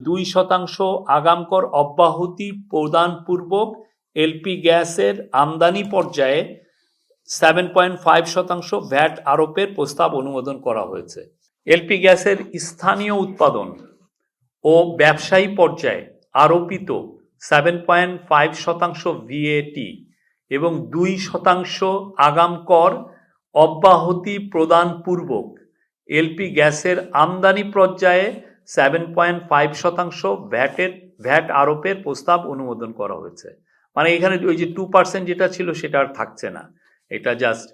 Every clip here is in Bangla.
2% আগাম কর অব্যাহতি প্রদানপূর্বক এলপি গ্যাসের আমদানি পর্যায়ে 7.5% ভ্যাট আরোপের প্রস্তাব অনুমোদন করা হয়েছে। এলপি গ্যাসের স্থানীয় উৎপাদন ও ব্যবসায়ী পর্যায়ে আরোপিত 7.5% ভিএটি এবং 2% আগাম কর অব্যাহতি প্রদানপূর্বক এলপি গ্যাসের আমদানি পর্যায়ে 7.5% ভ্যাট আরোপের প্রস্তাব অনুমোদন করা হয়েছে। মানে এখানে ওই যে 2% যেটা ছিল সেটা আর থাকছে না, এটা জাস্ট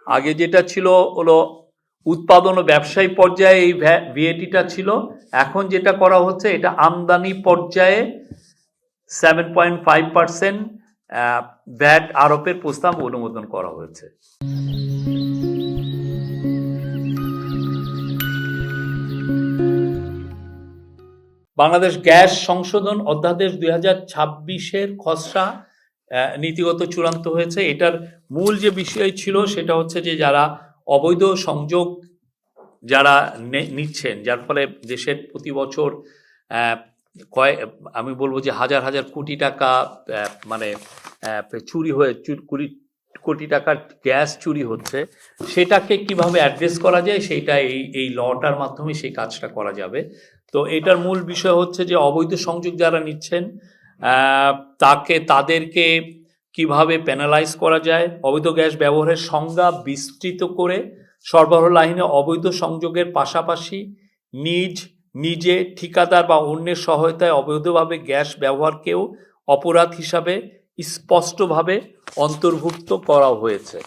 আগে যেটা ছিল হলো উৎপাদন ও ব্যবসায়ী পর্যায়ে এই ভিএটিটা ছিল, এখন যেটা করা হচ্ছে এটা আমদানি পর্যায়ে 7.5% ভ্যাট আরোপের প্রস্তাব অনুমোদন করা হয়েছে। বাংলাদেশ গ্যাস সংশোধন অধ্যাদেশ 2026-এর খসড়া নীতিগত চূড়ান্ত হয়েছে। এটার মূল যে বিষয় ছিল সেটা হচ্ছে যে যারা অবৈধ সংযোগ যারা নিচ্ছেন, যার ফলে দেশের প্রতি বছর আমি বলবো যে হাজার হাজার কোটি টাকা মানে চুরি হয়ে কোটি টাকার গ্যাস চুরি হচ্ছে, সেটাকে কিভাবে অ্যাড্রেস করা যায় সেইটা এই লটার মাধ্যমে সেই কাজটা করা যাবে। তো এটার মূল বিষয় হচ্ছে যে অবৈধ সংযোগ যারা নিচ্ছেন তাদেরকে কিভাবে পেনালাইজ করা যায়, অবৈধ গ্যাস ব্যবহারের সংজ্ঞা বিস্তৃত করে সরবরাহ লাইনে অবৈধ সংযোগের পাশাপাশি নিজে ঠিকাদার বা অন্যের সহায়তায় অবৈধভাবে গ্যাস ব্যবহারকেও অপরাধ হিসাবে স্পষ্টভাবে অন্তর্ভুক্ত করা হয়েছে।